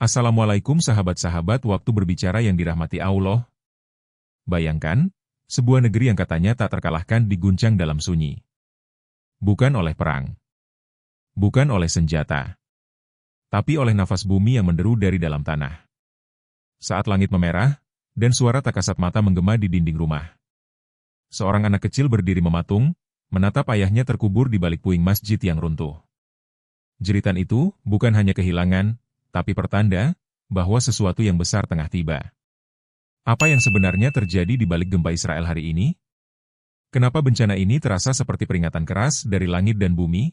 Assalamualaikum sahabat-sahabat waktu berbicara yang dirahmati Allah. Bayangkan, sebuah negeri yang katanya tak terkalahkan diguncang dalam sunyi. Bukan oleh perang. Bukan oleh senjata. Tapi oleh nafas bumi yang menderu dari dalam tanah. Saat langit memerah, dan suara tak kasat mata menggema di dinding rumah. Seorang anak kecil berdiri mematung, menatap ayahnya terkubur di balik puing masjid yang runtuh. Jeritan itu bukan hanya kehilangan, tapi pertanda bahwa sesuatu yang besar tengah tiba. Apa yang sebenarnya terjadi di balik gempa Israel hari ini? Kenapa bencana ini terasa seperti peringatan keras dari langit dan bumi?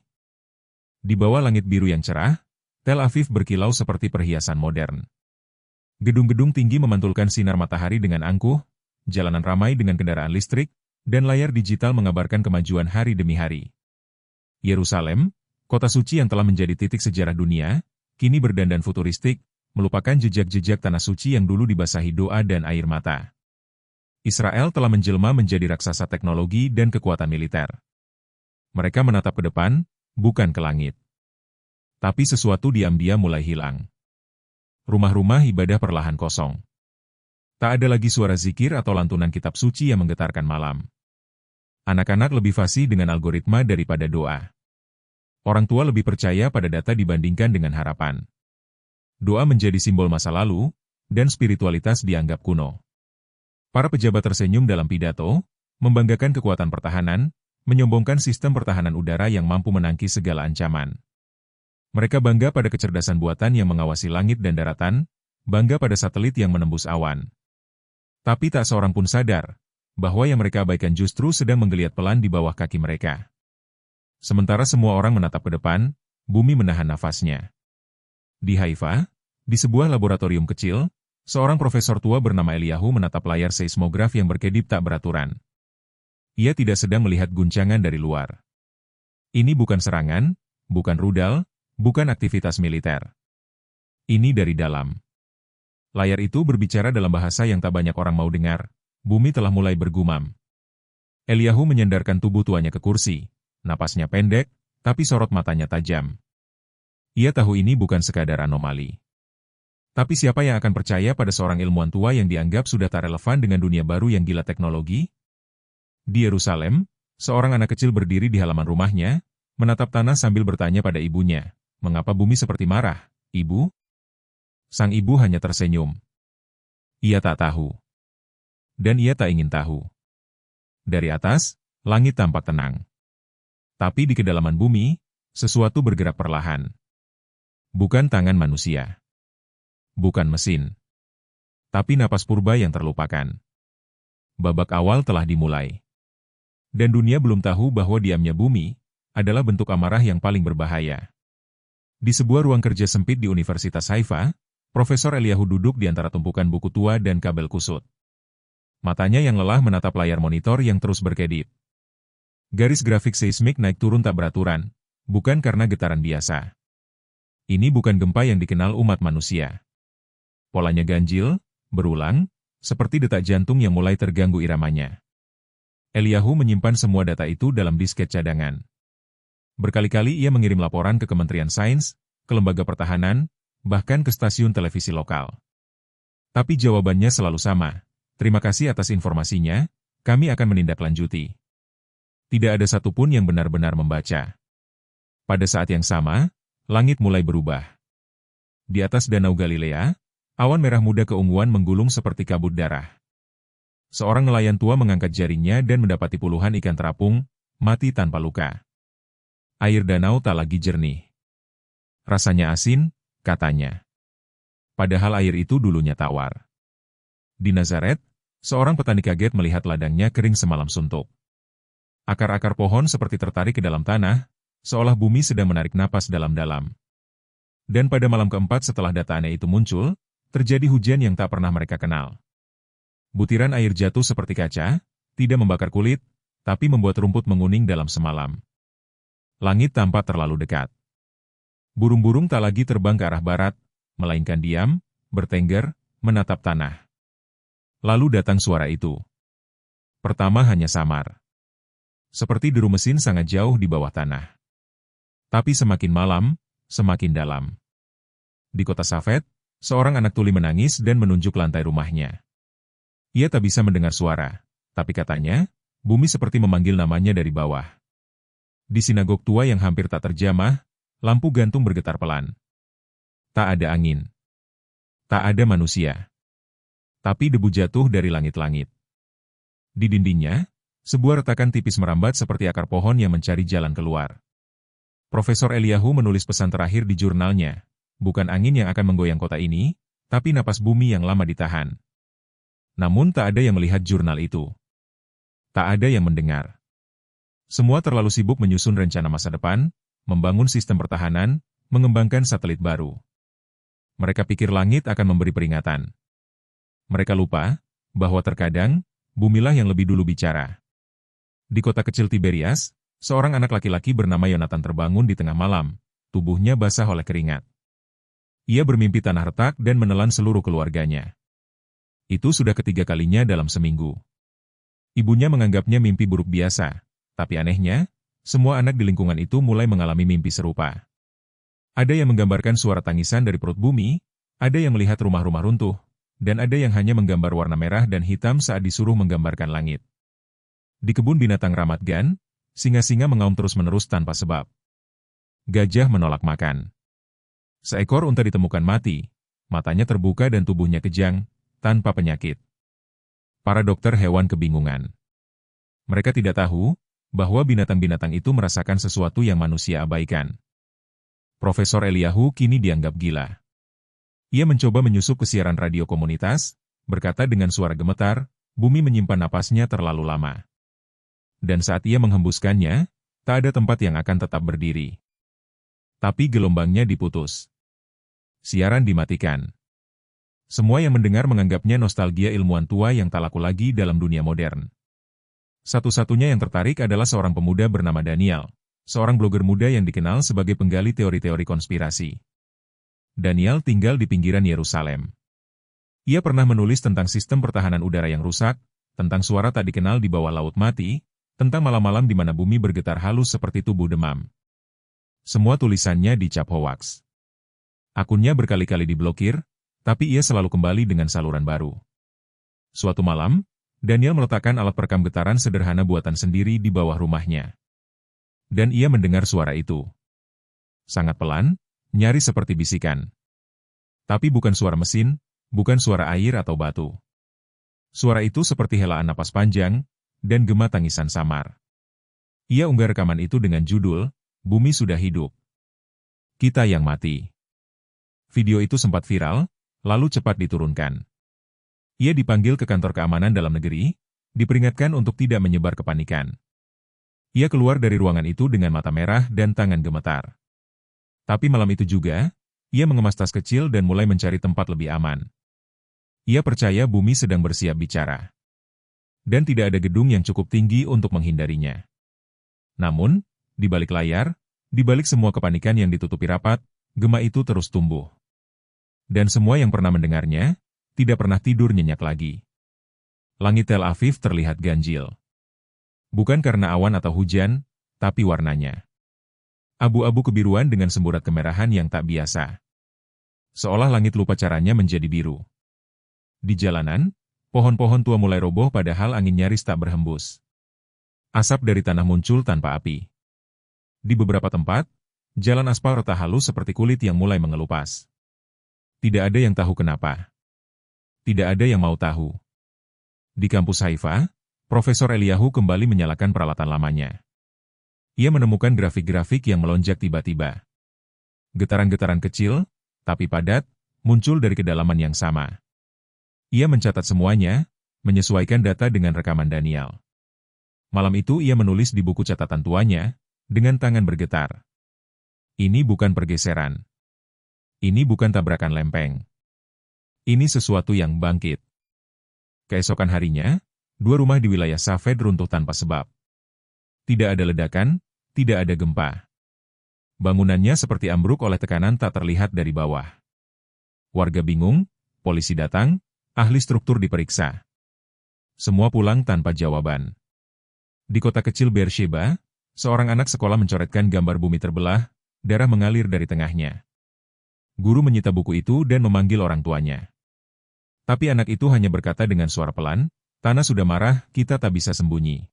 Di bawah langit biru yang cerah, Tel Aviv berkilau seperti perhiasan modern. Gedung-gedung tinggi memantulkan sinar matahari dengan angkuh, jalanan ramai dengan kendaraan listrik, dan layar digital mengabarkan kemajuan hari demi hari. Yerusalem, kota suci yang telah menjadi titik sejarah dunia, kini berdandan futuristik, melupakan jejak-jejak tanah suci yang dulu dibasahi doa dan air mata. Israel telah menjelma menjadi raksasa teknologi dan kekuatan militer. Mereka menatap ke depan, bukan ke langit. Tapi sesuatu diam-diam mulai hilang. Rumah-rumah ibadah perlahan kosong. Tak ada lagi suara zikir atau lantunan kitab suci yang menggetarkan malam. Anak-anak lebih fasih dengan algoritma daripada doa. Orang tua lebih percaya pada data dibandingkan dengan harapan. Doa menjadi simbol masa lalu, dan spiritualitas dianggap kuno. Para pejabat tersenyum dalam pidato, membanggakan kekuatan pertahanan, menyombongkan sistem pertahanan udara yang mampu menangkis segala ancaman. Mereka bangga pada kecerdasan buatan yang mengawasi langit dan daratan, bangga pada satelit yang menembus awan. Tapi tak seorang pun sadar, bahwa yang mereka abaikan justru sedang menggeliat pelan di bawah kaki mereka. Sementara semua orang menatap ke depan, bumi menahan nafasnya. Di Haifa, di sebuah laboratorium kecil, seorang profesor tua bernama Eliyahu menatap layar seismograf yang berkedip tak beraturan. Ia tidak sedang melihat guncangan dari luar. Ini bukan serangan, bukan rudal, bukan aktivitas militer. Ini dari dalam. Layar itu berbicara dalam bahasa yang tak banyak orang mau dengar. Bumi telah mulai bergumam. Eliyahu menyandarkan tubuh tuanya ke kursi. Napasnya pendek, tapi sorot matanya tajam. Ia tahu ini bukan sekadar anomali. Tapi siapa yang akan percaya pada seorang ilmuwan tua yang dianggap sudah tak relevan dengan dunia baru yang gila teknologi? Di Yerusalem, seorang anak kecil berdiri di halaman rumahnya, menatap tanah sambil bertanya pada ibunya, "Mengapa bumi seperti marah, Ibu?" Sang ibu hanya tersenyum. Ia tak tahu. Dan ia tak ingin tahu. Dari atas, langit tampak tenang. Tapi di kedalaman bumi, sesuatu bergerak perlahan. Bukan tangan manusia. Bukan mesin. Tapi napas purba yang terlupakan. Babak awal telah dimulai. Dan dunia belum tahu bahwa diamnya bumi adalah bentuk amarah yang paling berbahaya. Di sebuah ruang kerja sempit di Universitas Haifa, Profesor Eliyahu duduk di antara tumpukan buku tua dan kabel kusut. Matanya yang lelah menatap layar monitor yang terus berkedip. Garis grafik seismik naik turun tak beraturan, bukan karena getaran biasa. Ini bukan gempa yang dikenal umat manusia. Polanya ganjil, berulang, seperti detak jantung yang mulai terganggu iramanya. Eliyahu menyimpan semua data itu dalam disket cadangan. Berkali-kali ia mengirim laporan ke Kementerian Sains, ke lembaga pertahanan, bahkan ke stasiun televisi lokal. Tapi jawabannya selalu sama. Terima kasih atas informasinya, kami akan menindaklanjuti. Tidak ada satupun yang benar-benar membaca. Pada saat yang sama, langit mulai berubah. Di atas Danau Galilea, awan merah muda keunguan menggulung seperti kabut darah. Seorang nelayan tua mengangkat jaringnya dan mendapati puluhan ikan terapung, mati tanpa luka. Air danau tak lagi jernih. Rasanya asin, katanya. Padahal air itu dulunya tawar. Di Nazaret, seorang petani kaget melihat ladangnya kering semalam suntuk. Akar-akar pohon seperti tertarik ke dalam tanah, seolah bumi sedang menarik napas dalam-dalam. Dan pada malam keempat setelah data aneh itu muncul, terjadi hujan yang tak pernah mereka kenal. Butiran air jatuh seperti kaca, tidak membakar kulit, tapi membuat rumput menguning dalam semalam. Langit tampak terlalu dekat. Burung-burung tak lagi terbang ke arah barat, melainkan diam, bertengger, menatap tanah. Lalu datang suara itu. Pertama hanya samar. Seperti deru mesin sangat jauh di bawah tanah. Tapi semakin malam, semakin dalam. Di kota Safed, Seorang anak tuli menangis dan menunjuk lantai rumahnya. Ia tak bisa mendengar suara, tapi katanya, bumi seperti memanggil namanya dari bawah. Di sinagog tua yang hampir tak terjamah, lampu gantung bergetar pelan. Tak ada angin. Tak ada manusia. Tapi debu jatuh dari langit-langit. Di dindingnya, sebuah retakan tipis merambat seperti akar pohon yang mencari jalan keluar. Profesor Eliyahu menulis pesan terakhir di jurnalnya, bukan angin yang akan menggoyang kota ini, tapi napas bumi yang lama ditahan. Namun tak ada yang melihat jurnal itu. Tak ada yang mendengar. Semua terlalu sibuk menyusun rencana masa depan, membangun sistem pertahanan, mengembangkan satelit baru. Mereka pikir langit akan memberi peringatan. Mereka lupa bahwa terkadang, bumilah yang lebih dulu bicara. Di kota kecil Tiberias, seorang anak laki-laki bernama Yonatan terbangun di tengah malam, tubuhnya basah oleh keringat. Ia bermimpi tanah retak dan menelan seluruh keluarganya. Itu sudah ketiga kalinya dalam seminggu. Ibunya menganggapnya mimpi buruk biasa, tapi anehnya, semua anak di lingkungan itu mulai mengalami mimpi serupa. Ada yang menggambarkan suara tangisan dari perut bumi, ada yang melihat rumah-rumah runtuh, dan ada yang hanya menggambar warna merah dan hitam saat disuruh menggambarkan langit. Di kebun binatang Ramat Gan, singa-singa mengaum terus-menerus tanpa sebab. Gajah menolak makan. Seekor unta ditemukan mati, matanya terbuka dan tubuhnya kejang, tanpa penyakit. Para dokter hewan kebingungan. Mereka tidak tahu bahwa binatang-binatang itu merasakan sesuatu yang manusia abaikan. Profesor Eliyahu kini dianggap gila. Ia mencoba menyusup ke siaran radio komunitas, berkata dengan suara gemetar, bumi menyimpan napasnya terlalu lama. Dan saat ia menghembuskannya, tak ada tempat yang akan tetap berdiri. Tapi gelombangnya diputus. Siaran dimatikan. Semua yang mendengar menganggapnya nostalgia ilmuwan tua yang tak laku lagi dalam dunia modern. Satu-satunya yang tertarik adalah seorang pemuda bernama Daniel, seorang blogger muda yang dikenal sebagai penggali teori-teori konspirasi. Daniel tinggal di pinggiran Yerusalem. Ia pernah menulis tentang sistem pertahanan udara yang rusak, tentang suara tak dikenal di bawah laut mati, tentang malam-malam di mana bumi bergetar halus seperti tubuh demam. Semua tulisannya dicap hoaks. Akunnya berkali-kali diblokir, tapi ia selalu kembali dengan saluran baru. Suatu malam, Daniel meletakkan alat perekam getaran sederhana buatan sendiri di bawah rumahnya. Dan ia mendengar suara itu. Sangat pelan, nyaris seperti bisikan. Tapi bukan suara mesin, bukan suara air atau batu. Suara itu seperti helaan napas panjang, dan gema tangisan samar. Ia unggah rekaman itu dengan judul, Bumi Sudah Hidup. Kita yang mati. Video itu sempat viral, lalu cepat diturunkan. Ia dipanggil ke kantor keamanan dalam negeri, diperingatkan untuk tidak menyebar kepanikan. Ia keluar dari ruangan itu dengan mata merah dan tangan gemetar. Tapi malam itu juga, ia mengemas tas kecil dan mulai mencari tempat lebih aman. Ia percaya bumi sedang bersiap bicara. Dan tidak ada gedung yang cukup tinggi untuk menghindarinya. Namun, di balik layar, di balik semua kepanikan yang ditutupi rapat, gema itu terus tumbuh. Dan semua yang pernah mendengarnya, tidak pernah tidur nyenyak lagi. Langit Tel Aviv terlihat ganjil. Bukan karena awan atau hujan, tapi warnanya. Abu-abu kebiruan dengan semburat kemerahan yang tak biasa. Seolah langit lupa caranya menjadi biru. Di jalanan, pohon-pohon tua mulai roboh padahal angin nyaris tak berhembus. Asap dari tanah muncul tanpa api. Di beberapa tempat, jalan aspal retak halus seperti kulit yang mulai mengelupas. Tidak ada yang tahu kenapa. Tidak ada yang mau tahu. Di kampus Haifa, Profesor Eliyahu kembali menyalakan peralatan lamanya. Ia menemukan grafik-grafik yang melonjak tiba-tiba. Getaran-getaran kecil, tapi padat, muncul dari kedalaman yang sama. Ia mencatat semuanya, menyesuaikan data dengan rekaman Daniel. Malam itu ia menulis di buku catatan tuanya, dengan tangan bergetar. Ini bukan pergeseran. Ini bukan tabrakan lempeng. Ini sesuatu yang bangkit. Keesokan harinya, 2 rumah di wilayah Safed runtuh tanpa sebab. Tidak ada ledakan, tidak ada gempa. Bangunannya seperti ambruk oleh tekanan tak terlihat dari bawah. Warga bingung, polisi datang, ahli struktur diperiksa. Semua pulang tanpa jawaban. Di kota kecil Beersheba, seorang anak sekolah mencoretkan gambar bumi terbelah, darah mengalir dari tengahnya. Guru menyita buku itu dan memanggil orang tuanya. Tapi anak itu hanya berkata dengan suara pelan, "Tanah sudah marah, kita tak bisa sembunyi."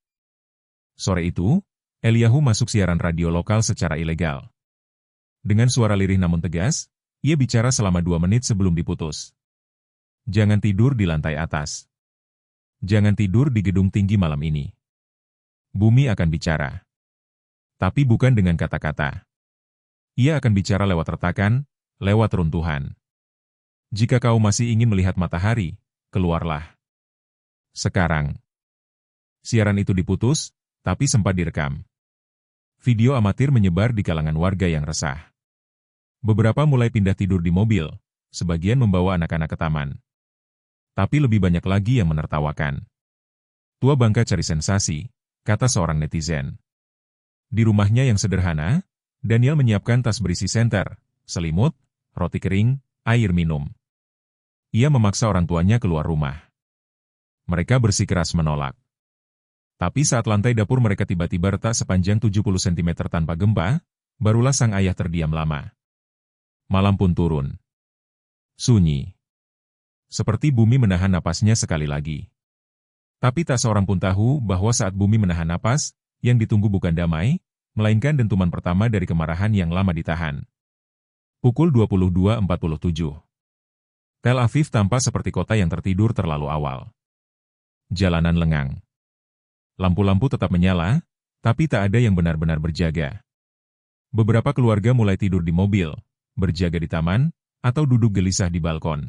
Sore itu, Eliyahu masuk siaran radio lokal secara ilegal. Dengan suara lirih namun tegas, ia bicara selama 2 menit sebelum diputus. Jangan tidur di lantai atas. Jangan tidur di gedung tinggi malam ini. Bumi akan bicara. Tapi bukan dengan kata-kata. Ia akan bicara lewat retakan, lewat runtuhan. Jika kau masih ingin melihat matahari, keluarlah. Sekarang. Siaran itu diputus, tapi sempat direkam. Video amatir menyebar di kalangan warga yang resah. Beberapa mulai pindah tidur di mobil, sebagian membawa anak-anak ke taman. Tapi lebih banyak lagi yang menertawakan. Tua bangka cari sensasi, kata seorang netizen. Di rumahnya yang sederhana, Daniel menyiapkan tas berisi senter, selimut, roti kering, air minum. Ia memaksa orang tuanya keluar rumah. Mereka bersikeras menolak. Tapi saat lantai dapur mereka tiba-tiba retak sepanjang 70 cm tanpa gempa, barulah sang ayah terdiam lama. Malam pun turun. Sunyi. Seperti bumi menahan napasnya sekali lagi. Tapi tak seorang pun tahu bahwa saat bumi menahan napas, yang ditunggu bukan damai, melainkan dentuman pertama dari kemarahan yang lama ditahan. Pukul 22.47. Tel Aviv tampak seperti kota yang tertidur terlalu awal. Jalanan lengang. Lampu-lampu tetap menyala, tapi tak ada yang benar-benar berjaga. Beberapa keluarga mulai tidur di mobil, berjaga di taman, atau duduk gelisah di balkon.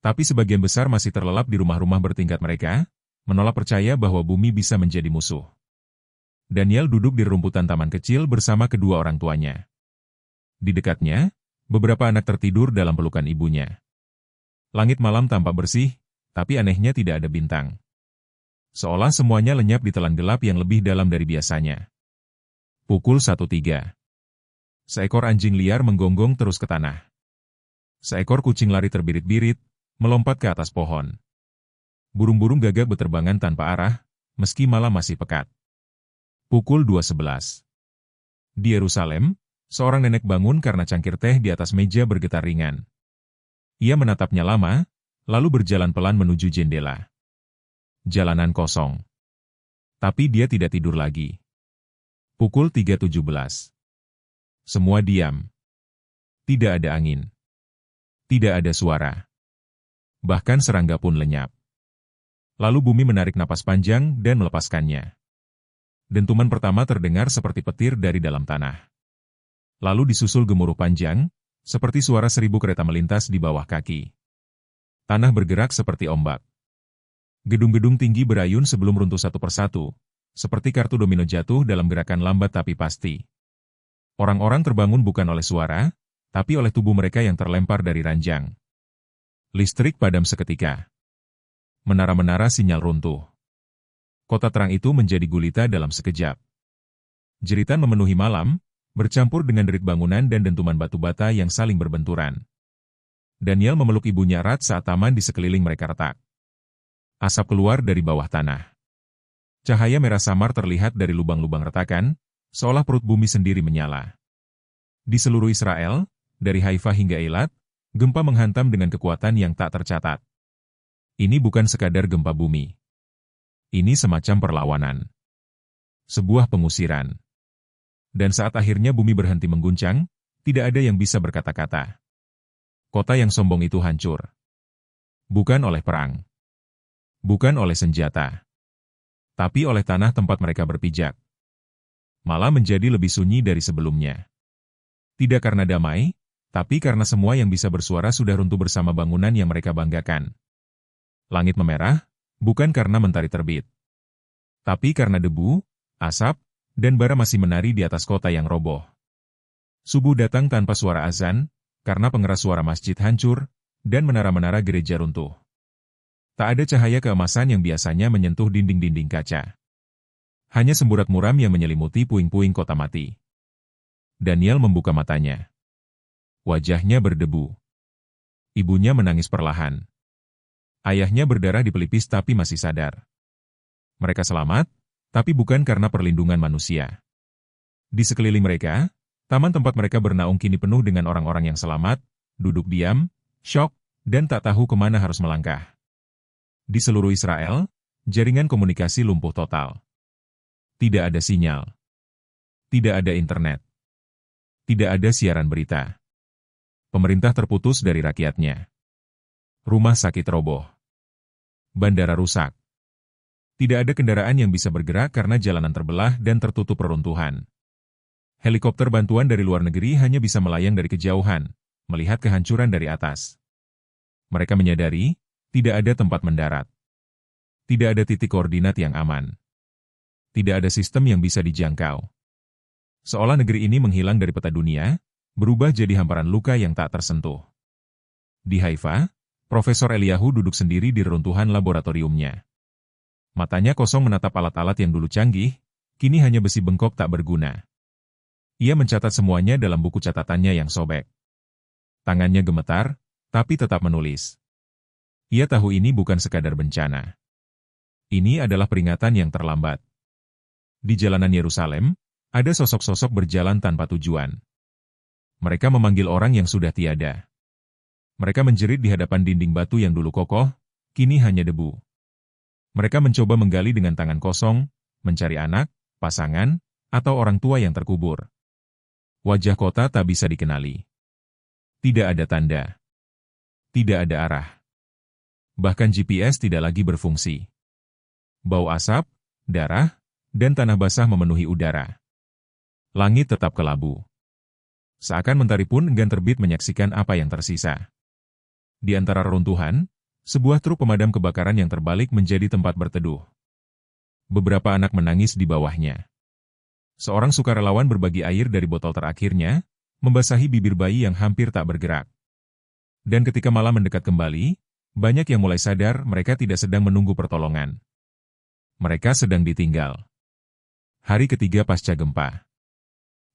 Tapi sebagian besar masih terlelap di rumah-rumah bertingkat mereka, menolak percaya bahwa bumi bisa menjadi musuh. Daniel duduk di rumputan taman kecil bersama kedua orang tuanya. Di dekatnya, beberapa anak tertidur dalam pelukan ibunya. Langit malam tampak bersih, tapi anehnya tidak ada bintang. Seolah semuanya lenyap di telan gelap yang lebih dalam dari biasanya. Pukul 1.03. Seekor anjing liar menggonggong terus ke tanah. Seekor kucing lari terbirit-birit, melompat ke atas pohon. Burung-burung gagak berterbangan tanpa arah, meski malam masih pekat. Pukul 2.11. Di Yerusalem, seorang nenek bangun karena cangkir teh di atas meja bergetar ringan. Ia menatapnya lama, lalu berjalan pelan menuju jendela. Jalanan kosong. Tapi dia tidak tidur lagi. Pukul 3.17. Semua diam. Tidak ada angin. Tidak ada suara. Bahkan serangga pun lenyap. Lalu bumi menarik napas panjang dan melepaskannya. Dentuman pertama terdengar seperti petir dari dalam tanah. Lalu disusul gemuruh panjang, seperti suara 1000 kereta melintas di bawah kaki. Tanah bergerak seperti ombak. Gedung-gedung tinggi berayun sebelum runtuh satu persatu, seperti kartu domino jatuh dalam gerakan lambat tapi pasti. Orang-orang terbangun bukan oleh suara, tapi oleh tubuh mereka yang terlempar dari ranjang. Listrik padam seketika. Menara-menara sinyal runtuh. Kota terang itu menjadi gulita dalam sekejap. Jeritan memenuhi malam, bercampur dengan derit bangunan dan dentuman batu bata yang saling berbenturan. Daniel memeluk ibunya erat saat taman di sekeliling mereka retak. Asap keluar dari bawah tanah. Cahaya merah samar terlihat dari lubang-lubang retakan, seolah perut bumi sendiri menyala. Di seluruh Israel, dari Haifa hingga Eilat, gempa menghantam dengan kekuatan yang tak tercatat. Ini bukan sekadar gempa bumi. Ini semacam perlawanan. Sebuah pengusiran. Dan saat akhirnya bumi berhenti mengguncang, tidak ada yang bisa berkata-kata. Kota yang sombong itu hancur. Bukan oleh perang. Bukan oleh senjata. Tapi oleh tanah tempat mereka berpijak. Malah menjadi lebih sunyi dari sebelumnya. Tidak karena damai, tapi karena semua yang bisa bersuara sudah runtuh bersama bangunan yang mereka banggakan. Langit memerah, bukan karena mentari terbit. Tapi karena debu, asap, dan bara masih menari di atas kota yang roboh. Subuh datang tanpa suara azan, karena pengeras suara masjid hancur, dan menara-menara gereja runtuh. Tak ada cahaya keemasan yang biasanya menyentuh dinding-dinding kaca. Hanya semburat muram yang menyelimuti puing-puing kota mati. Daniel membuka matanya. Wajahnya berdebu. Ibunya menangis perlahan. Ayahnya berdarah di pelipis tapi masih sadar. Mereka selamat, tapi bukan karena perlindungan manusia. Di sekeliling mereka, Taman tempat mereka bernaung kini penuh dengan orang-orang yang selamat, duduk diam, syok, dan tak tahu kemana harus melangkah. Di seluruh Israel, jaringan komunikasi lumpuh total. Tidak ada sinyal. Tidak ada internet. Tidak ada siaran berita. Pemerintah terputus dari rakyatnya. Rumah sakit roboh. Bandara rusak. Tidak ada kendaraan yang bisa bergerak karena jalanan terbelah dan tertutup reruntuhan. Helikopter bantuan dari luar negeri hanya bisa melayang dari kejauhan, melihat kehancuran dari atas. Mereka menyadari, tidak ada tempat mendarat. Tidak ada titik koordinat yang aman. Tidak ada sistem yang bisa dijangkau. Seolah negeri ini menghilang dari peta dunia, berubah jadi hamparan luka yang tak tersentuh. Di Haifa, Profesor Eliyahu duduk sendiri di reruntuhan laboratoriumnya. Matanya kosong menatap alat-alat yang dulu canggih, kini hanya besi bengkok tak berguna. Ia mencatat semuanya dalam buku catatannya yang sobek. Tangannya gemetar, tapi tetap menulis. Ia tahu ini bukan sekadar bencana. Ini adalah peringatan yang terlambat. Di jalanan Yerusalem, ada sosok-sosok berjalan tanpa tujuan. Mereka memanggil orang yang sudah tiada. Mereka menjerit di hadapan dinding batu yang dulu kokoh, kini hanya debu. Mereka mencoba menggali dengan tangan kosong, mencari anak, pasangan, atau orang tua yang terkubur. Wajah kota tak bisa dikenali. Tidak ada tanda. Tidak ada arah. Bahkan GPS tidak lagi berfungsi. Bau asap, darah, dan tanah basah memenuhi udara. Langit tetap kelabu. Seakan mentari pun enggan terbit menyaksikan apa yang tersisa. Di antara reruntuhan, sebuah truk pemadam kebakaran yang terbalik menjadi tempat berteduh. Beberapa anak menangis di bawahnya. Seorang sukarelawan berbagi air dari botol terakhirnya, membasahi bibir bayi yang hampir tak bergerak. Dan ketika malam mendekat kembali, banyak yang mulai sadar mereka tidak sedang menunggu pertolongan. Mereka sedang ditinggal. Hari ketiga pasca gempa.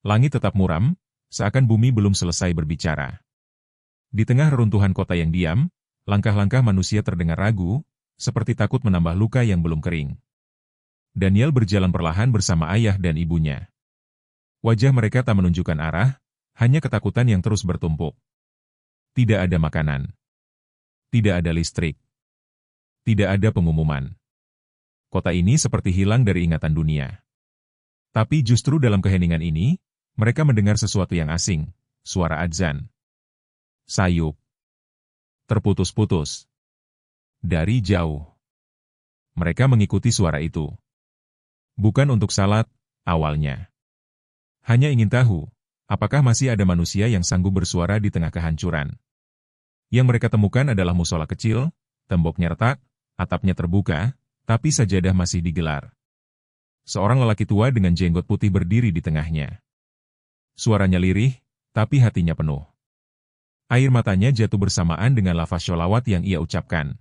Langit tetap muram, seakan bumi belum selesai berbicara. Di tengah reruntuhan kota yang diam, langkah-langkah manusia terdengar ragu, seperti takut menambah luka yang belum kering. Daniel berjalan perlahan bersama ayah dan ibunya. Wajah mereka tak menunjukkan arah, hanya ketakutan yang terus bertumpuk. Tidak ada makanan. Tidak ada listrik. Tidak ada pengumuman. Kota ini seperti hilang dari ingatan dunia. Tapi justru dalam keheningan ini, mereka mendengar sesuatu yang asing, suara adzan. Sayup. Terputus-putus. Dari jauh. Mereka mengikuti suara itu. Bukan untuk salat, awalnya. Hanya ingin tahu, apakah masih ada manusia yang sanggup bersuara di tengah kehancuran. Yang mereka temukan adalah musola kecil, temboknya retak, atapnya terbuka, tapi sajadah masih digelar. Seorang lelaki tua dengan jenggot putih berdiri di tengahnya. Suaranya lirih, tapi hatinya penuh. Air matanya jatuh bersamaan dengan lafaz sholawat yang ia ucapkan.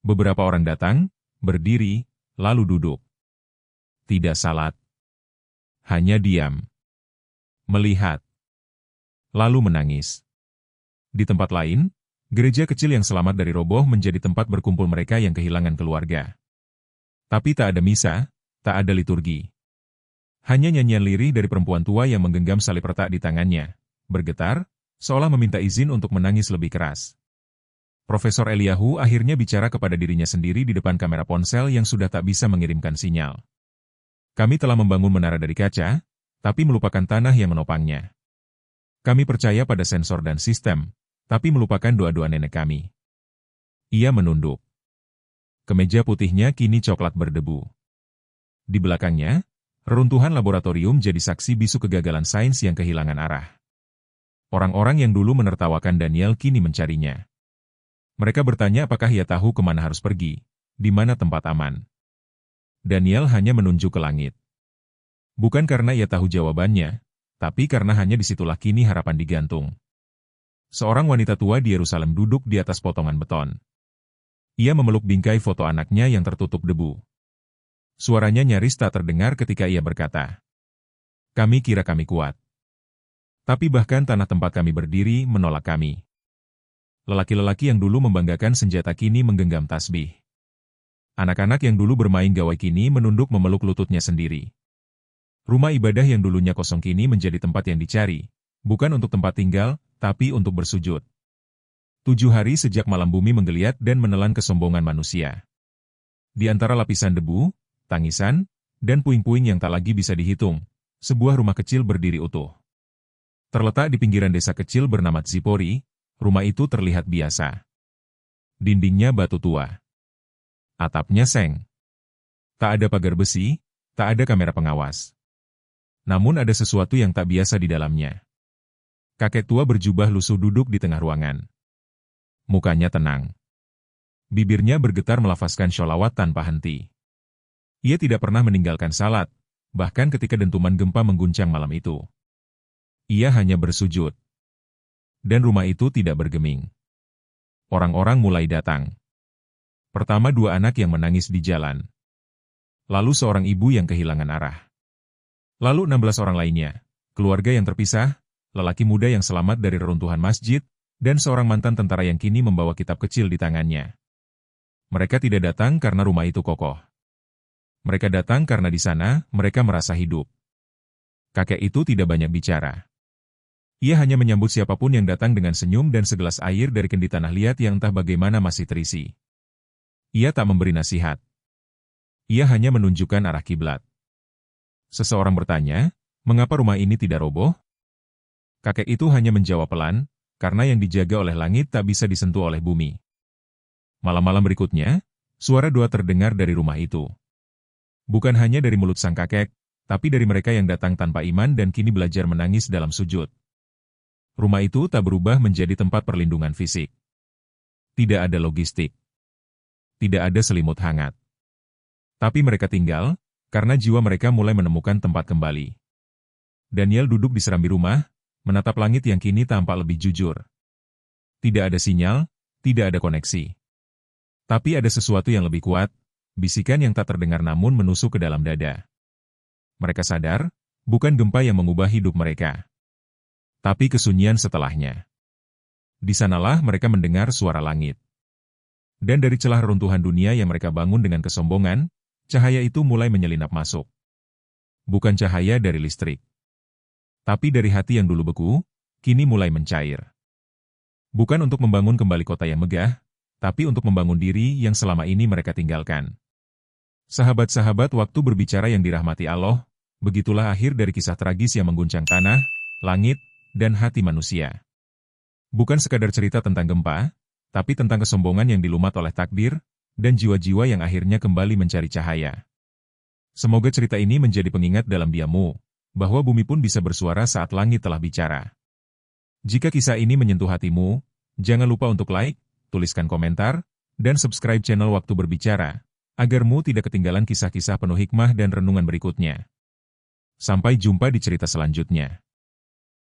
Beberapa orang datang, berdiri, lalu duduk. Tidak salat. Hanya diam. Melihat. Lalu menangis. Di tempat lain, gereja kecil yang selamat dari roboh menjadi tempat berkumpul mereka yang kehilangan keluarga. Tapi tak ada misa, tak ada liturgi. Hanya nyanyian lirih dari perempuan tua yang menggenggam salib retak di tangannya, bergetar, seolah meminta izin untuk menangis lebih keras. Profesor Eliyahu akhirnya bicara kepada dirinya sendiri di depan kamera ponsel yang sudah tak bisa mengirimkan sinyal. Kami telah membangun menara dari kaca, tapi melupakan tanah yang menopangnya. Kami percaya pada sensor dan sistem, tapi melupakan doa-doa nenek kami. Ia menunduk. Kemeja putihnya kini coklat berdebu. Di belakangnya, reruntuhan laboratorium jadi saksi bisu kegagalan sains yang kehilangan arah. Orang-orang yang dulu menertawakan Daniel kini mencarinya. Mereka bertanya apakah ia tahu kemana harus pergi, di mana tempat aman. Daniel hanya menunjuk ke langit. Bukan karena ia tahu jawabannya, tapi karena hanya disitulah kini harapan digantung. Seorang wanita tua di Yerusalem duduk di atas potongan beton. Ia memeluk bingkai foto anaknya yang tertutup debu. Suaranya nyaris tak terdengar ketika ia berkata, "Kami kira kami kuat. Tapi bahkan tanah tempat kami berdiri menolak kami." Lelaki-lelaki yang dulu membanggakan senjata kini menggenggam tasbih. Anak-anak yang dulu bermain gawai kini menunduk memeluk lututnya sendiri. Rumah ibadah yang dulunya kosong kini menjadi tempat yang dicari, bukan untuk tempat tinggal, tapi untuk bersujud. 7 hari sejak malam bumi menggeliat dan menelan kesombongan manusia. Di antara lapisan debu, tangisan, dan puing-puing yang tak lagi bisa dihitung, sebuah rumah kecil berdiri utuh. Terletak di pinggiran desa kecil bernama Tsipori, rumah itu terlihat biasa. Dindingnya batu tua. Atapnya seng. Tak ada pagar besi, tak ada kamera pengawas. Namun ada sesuatu yang tak biasa di dalamnya. Kakek tua berjubah lusuh duduk di tengah ruangan. Mukanya tenang. Bibirnya bergetar melafazkan sholawat tanpa henti. Ia tidak pernah meninggalkan salat, bahkan ketika dentuman gempa mengguncang malam itu. Ia hanya bersujud. Dan rumah itu tidak bergeming. Orang-orang mulai datang. Pertama 2 anak yang menangis di jalan. Lalu seorang ibu yang kehilangan arah. Lalu 16 orang lainnya, keluarga yang terpisah, lelaki muda yang selamat dari reruntuhan masjid, dan seorang mantan tentara yang kini membawa kitab kecil di tangannya. Mereka tidak datang karena rumah itu kokoh. Mereka datang karena di sana mereka merasa hidup. Kakek itu tidak banyak bicara. Ia hanya menyambut siapapun yang datang dengan senyum dan segelas air dari kendi tanah liat yang entah bagaimana masih terisi. Ia tak memberi nasihat. Ia hanya menunjukkan arah kiblat. Seseorang bertanya, mengapa rumah ini tidak roboh? Kakek itu hanya menjawab pelan, karena yang dijaga oleh langit tak bisa disentuh oleh bumi. Malam-malam berikutnya, suara doa terdengar dari rumah itu. Bukan hanya dari mulut sang kakek, tapi dari mereka yang datang tanpa iman dan kini belajar menangis dalam sujud. Rumah itu tak berubah menjadi tempat perlindungan fisik. Tidak ada logistik. Tidak ada selimut hangat. Tapi mereka tinggal, karena jiwa mereka mulai menemukan tempat kembali. Daniel duduk di serambi rumah, menatap langit yang kini tampak lebih jujur. Tidak ada sinyal, tidak ada koneksi. Tapi ada sesuatu yang lebih kuat, bisikan yang tak terdengar namun menusuk ke dalam dada. Mereka sadar, bukan gempa yang mengubah hidup mereka, tapi kesunyian setelahnya. Di sanalah mereka mendengar suara langit. Dan dari celah runtuhan dunia yang mereka bangun dengan kesombongan, cahaya itu mulai menyelinap masuk. Bukan cahaya dari listrik, tapi dari hati yang dulu beku, kini mulai mencair. Bukan untuk membangun kembali kota yang megah, tapi untuk membangun diri yang selama ini mereka tinggalkan. Sahabat-sahabat, waktu berbicara yang dirahmati Allah, begitulah akhir dari kisah tragis yang mengguncang tanah, langit, dan hati manusia. Bukan sekadar cerita tentang gempa, tapi tentang kesombongan yang dilumat oleh takdir, dan jiwa-jiwa yang akhirnya kembali mencari cahaya. Semoga cerita ini menjadi pengingat dalam diammu, bahwa bumi pun bisa bersuara saat langit telah bicara. Jika kisah ini menyentuh hatimu, jangan lupa untuk like, tuliskan komentar, dan subscribe channel Waktu Berbicara, agarmu tidak ketinggalan kisah-kisah penuh hikmah dan renungan berikutnya. Sampai jumpa di cerita selanjutnya.